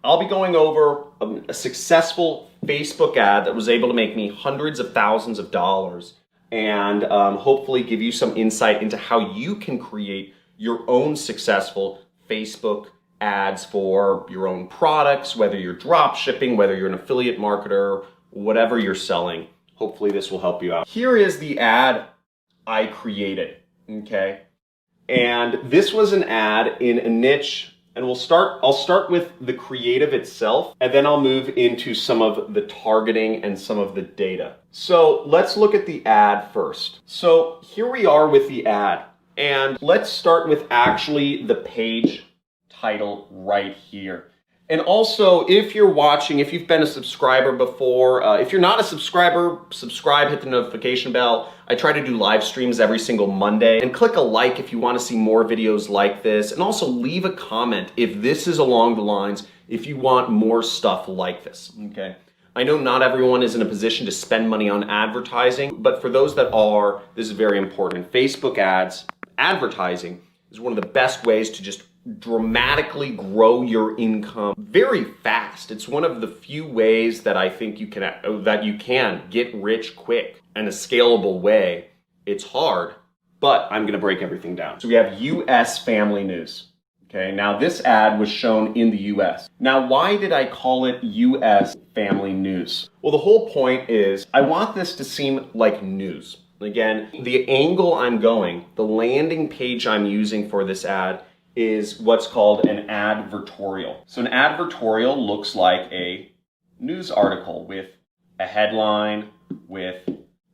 I'll be going over a successful Facebook ad that was able to make me hundreds of thousands of dollars, and hopefully give you some insight into how you can create your own successful Facebook ads for your own products, whether you're drop shipping, whether you're an affiliate marketer, whatever you're selling. Hopefully this will help you out. Here is the ad I created, okay? And this was an ad in a niche, and I'll start with the creative itself, and then I'll move into some of the targeting and some of the data. So let's look at the ad first. So here we are with the ad, and let's start with actually the page title right here. And also, if you're watching, if you've been a subscriber before, if you're not a subscriber, subscribe, hit the notification bell. I try to do live streams every single Monday. And click a like if you want to see more videos like this. And also leave a comment if this is along the lines, if you want more stuff like this, okay? I know not everyone is in a position to spend money on advertising, but for those that are, this is very important. Facebook ads, advertising is one of the best ways to just dramatically grow your income very fast. It's one of the few ways that I think you can get rich quick in a scalable way. It's hard, but I'm going to break everything down. So we have US family news. Okay, now this ad was shown in the US. Now, why did I call it US family news? Well, the whole point is I want this to seem like news. Again, the angle I'm going, the landing page I'm using for this ad is what's called an advertorial. So an advertorial looks like a news article with a headline, with,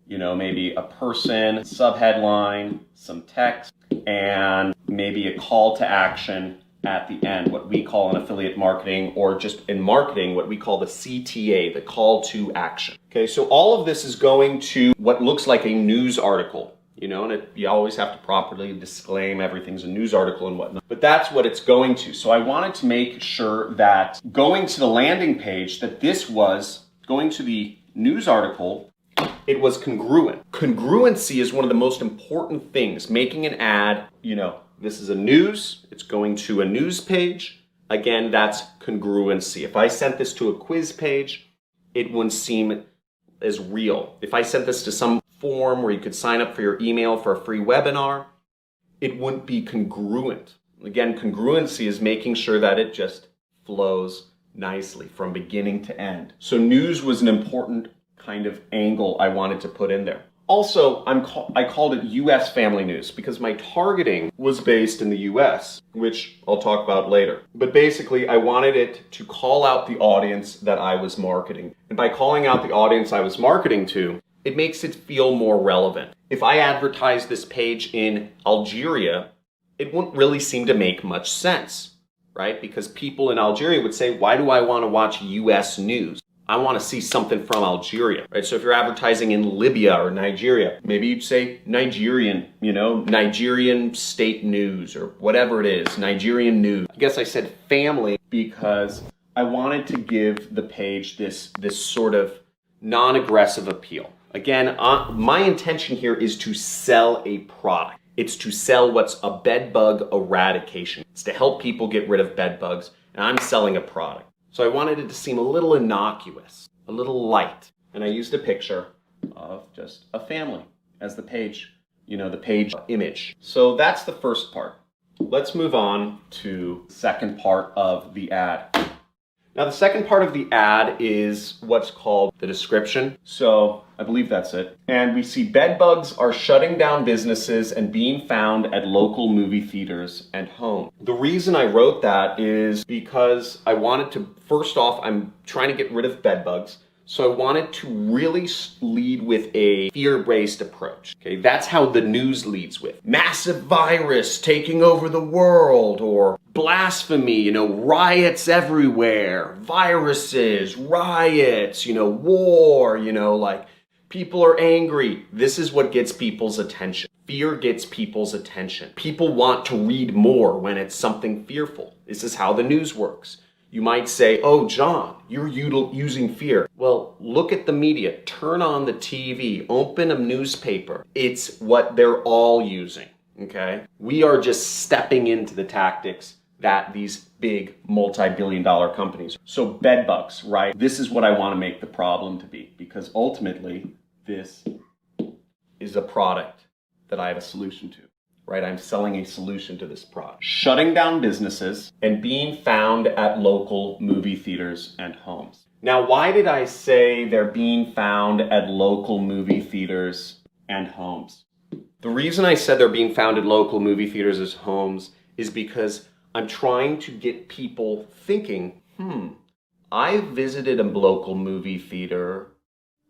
maybe a person, subheadline, some text, and maybe a call to action at the end, what we call in affiliate marketing, or just in marketing, what we call the CTA, the call to action. Okay, so all of this is going to what looks like a news article. And you always have to properly disclaim everything's a news article and whatnot. But that's what it's going to. So I wanted to make sure that going to the landing page, that this was going to the news article, it was congruent. Congruency is one of the most important things. Making an ad, this is a news, it's going to a news page. Again, that's congruency. If I sent this to a quiz page, it wouldn't seem as real. If I sent this to some form where you could sign up for your email for a free webinar, it wouldn't be congruent. Again, congruency is making sure that it just flows nicely from beginning to end. So news was an important kind of angle I wanted to put in there. Also, I called it US family news because my targeting was based in the US, which I'll talk about later. But basically, I wanted it to call out the audience that I was marketing. And by calling out the audience I was marketing to, it makes it feel more relevant. If I advertise this page in Algeria, it wouldn't really seem to make much sense, right? Because people in Algeria would say, why do I want to watch US news? I want to see something from Algeria, right? So if you're advertising in Libya or Nigeria, maybe you'd say Nigerian, Nigerian state news or whatever it is, Nigerian news. I guess I said family because I wanted to give the page this sort of non-aggressive appeal. Again, my intention here is to sell a product. It's to sell what's a bed bug eradication. It's to help people get rid of bed bugs, and I'm selling a product. So I wanted it to seem a little innocuous, a little light. And I used a picture of just a family as the page, the page image. So that's the first part. Let's move on to the second part of the ad. Now the second part of the ad is what's called the description. So I believe that's it. And we see bed bugs are shutting down businesses and being found at local movie theaters and home. The reason I wrote that is because I wanted to, first off, I'm trying to get rid of bed bugs. So I wanted to really lead with a fear-based approach. Okay, that's how the news leads with. Massive virus taking over the world, or blasphemy, riots everywhere, viruses, riots, war, like people are angry. This is what gets people's attention. Fear gets people's attention. People want to read more when it's something fearful. This is how the news works. You might say, oh, John, you're using fear. Well, look at the media. Turn on the TV. Open a newspaper. It's what they're all using, okay? We are just stepping into the tactics that these big multi-billion dollar companies. So bed bugs, right? This is what I want to make the problem to be, because ultimately this is a product that I have a solution to, right? I'm selling a solution to this product. Shutting down businesses and being found at local movie theaters and homes. Now, why did I say they're being found at local movie theaters and homes? The reason I said they're being found at local movie theaters as homes is because I'm trying to get people thinking, I visited a local movie theater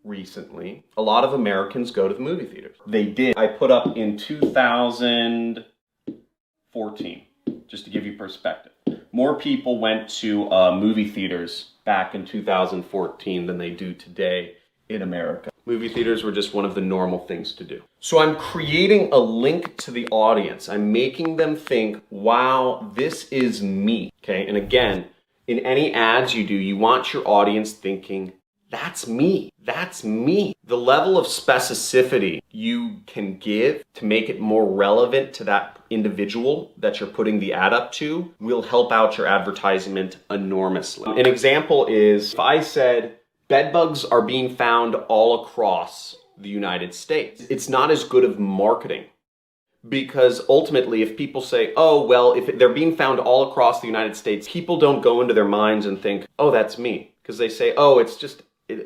recently. A lot of Americans go to the movie theaters. They did. I put up in 2014, just to give you perspective. More people went to movie theaters back in 2014 than they do today in America. Movie theaters were just one of the normal things to do. So I'm creating a link to the audience. I'm making them think, wow, this is me, okay? And again, in any ads you do, you want your audience thinking, that's me, that's me. The level of specificity you can give to make it more relevant to that individual that you're putting the ad up to will help out your advertisement enormously. An example is if I said, bed bugs are being found all across the United States. It's not as good of marketing, because ultimately if people say, oh, well, if they're being found all across the United States, people don't go into their minds and think, oh, that's me. Because they say, oh, it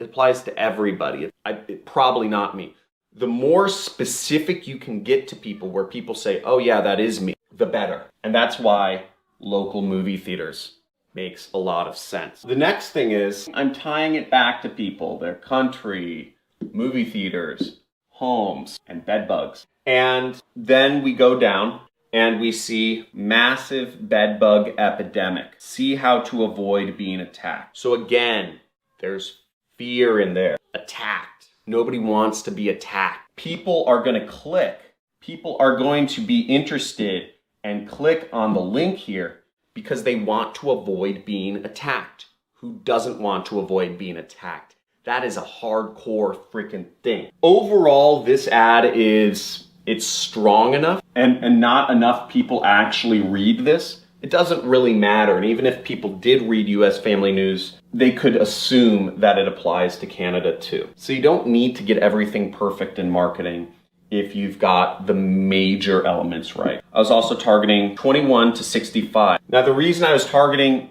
applies to everybody. It's probably not me. The more specific you can get to people where people say, oh yeah, that is me, the better. And that's why local movie theaters makes a lot of sense. The next thing is I'm tying it back to people, their country, movie theaters, homes, and bed bugs. And then we go down and we see massive bed bug epidemic. See how to avoid being attacked. So again, there's fear in there. Attacked. Nobody wants to be attacked. People are going to click. People are going to be interested and click on the link here because they want to avoid being attacked. Who doesn't want to avoid being attacked? That is a hardcore freaking thing. Overall, this ad it's strong enough and not enough people actually read this. It doesn't really matter. And even if people did read US Family News, they could assume that it applies to Canada too. So you don't need to get everything perfect in marketing if you've got the major elements right. I was also targeting 21 to 65. Now the reason I was targeting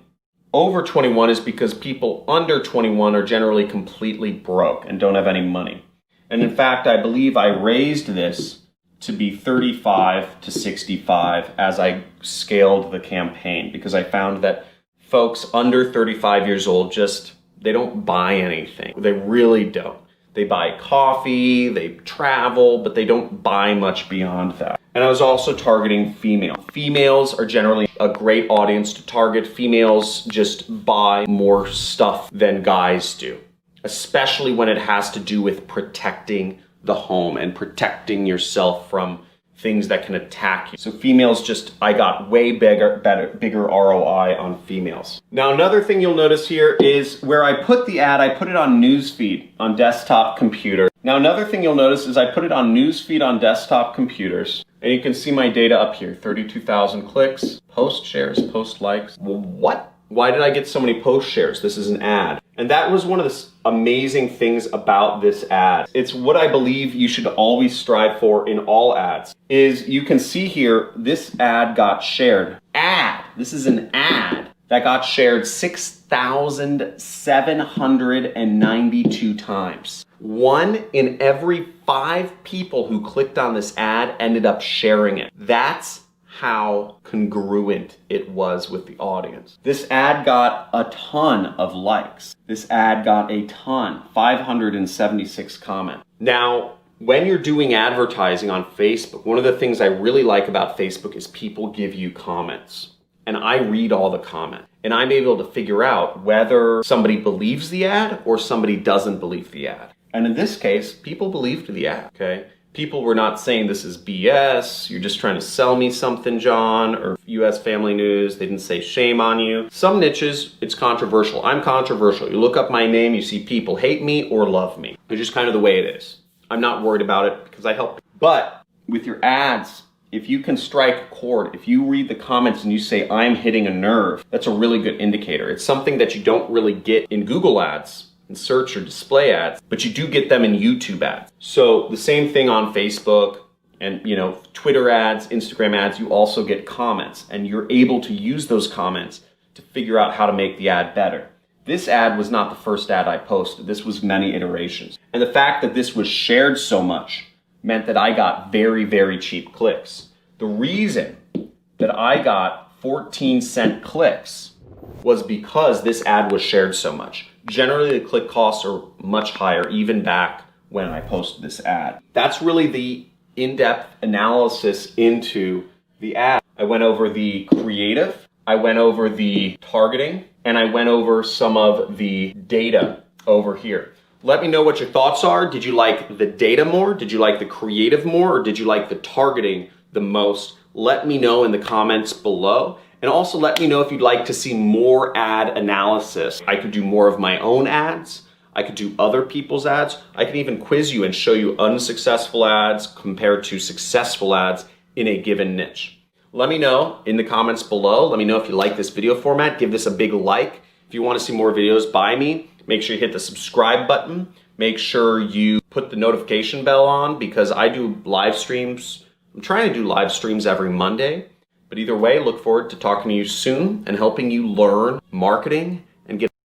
over 21 is because people under 21 are generally completely broke and don't have any money. And in fact, I believe I raised this to be 35 to 65 as I scaled the campaign, because I found that folks under 35 years old they don't buy anything. They really don't. They buy coffee, they travel, but they don't buy much beyond that. And I was also targeting female. Females are generally a great audience to target. Females just buy more stuff than guys do, especially when it has to do with protecting the home and protecting yourself from things that can attack you. So females I got way bigger ROI on females. Now another thing you'll notice here is where I put the ad, I put it on newsfeed on desktop computer. Now another thing you'll notice is I put it on newsfeed on desktop computers. And you can see my data up here, 32,000 clicks, post shares, post likes. Well, what? Why did I get so many post shares? This is an ad. And that was one of the amazing things about this ad. It's what I believe you should always strive for in all ads. Is you can see here, this ad got shared. This is an ad that got shared 6,792 times. 1 in every 5 people who clicked on this ad ended up sharing it. That's how congruent it was with the audience. This ad got a ton of likes. This ad got a ton, 576 comments. Now, when you're doing advertising on Facebook, one of the things I really like about Facebook is people give you comments. And I read all the comments. And I'm able to figure out whether somebody believes the ad or somebody doesn't believe the ad. And in this case, people believed the ad, okay? People were not saying this is BS, you're just trying to sell me something, John, or US Family News, they didn't say shame on you. Some niches, it's controversial. I'm controversial. You look up my name, you see people hate me or love me. It's just kind of the way it is. I'm not worried about it because I help. But with your ads, if you can strike a chord, if you read the comments and you say, I'm hitting a nerve, that's a really good indicator. It's something that you don't really get in Google ads, in search or display ads, but you do get them in YouTube ads. So the same thing on Facebook and Twitter ads, Instagram ads, you also get comments, and you're able to use those comments to figure out how to make the ad better. This ad was not the first ad I posted. This was many iterations. And the fact that this was shared so much meant that I got very, very cheap clicks. The reason that I got 14-cent clicks was because this ad was shared so much. Generally, the click costs are much higher, even back when I posted this ad. That's really the in-depth analysis into the ad. I went over the creative, I went over the targeting, and I went over some of the data over here. Let me know what your thoughts are. Did you like the data more? Did you like the creative more? Or did you like the targeting the most? Let me know in the comments below. And also let me know if you'd like to see more ad analysis. I could do more of my own ads. I could do other people's ads. I can even quiz you and show you unsuccessful ads compared to successful ads in a given niche. Let me know in the comments below. Let me know if you like this video format. Give this a big like. If you want to see more videos by me, make sure you hit the subscribe button. Make sure you put the notification bell on, because I do live streams. I'm trying to do live streams every Monday. But either way, look forward to talking to you soon and helping you learn marketing and get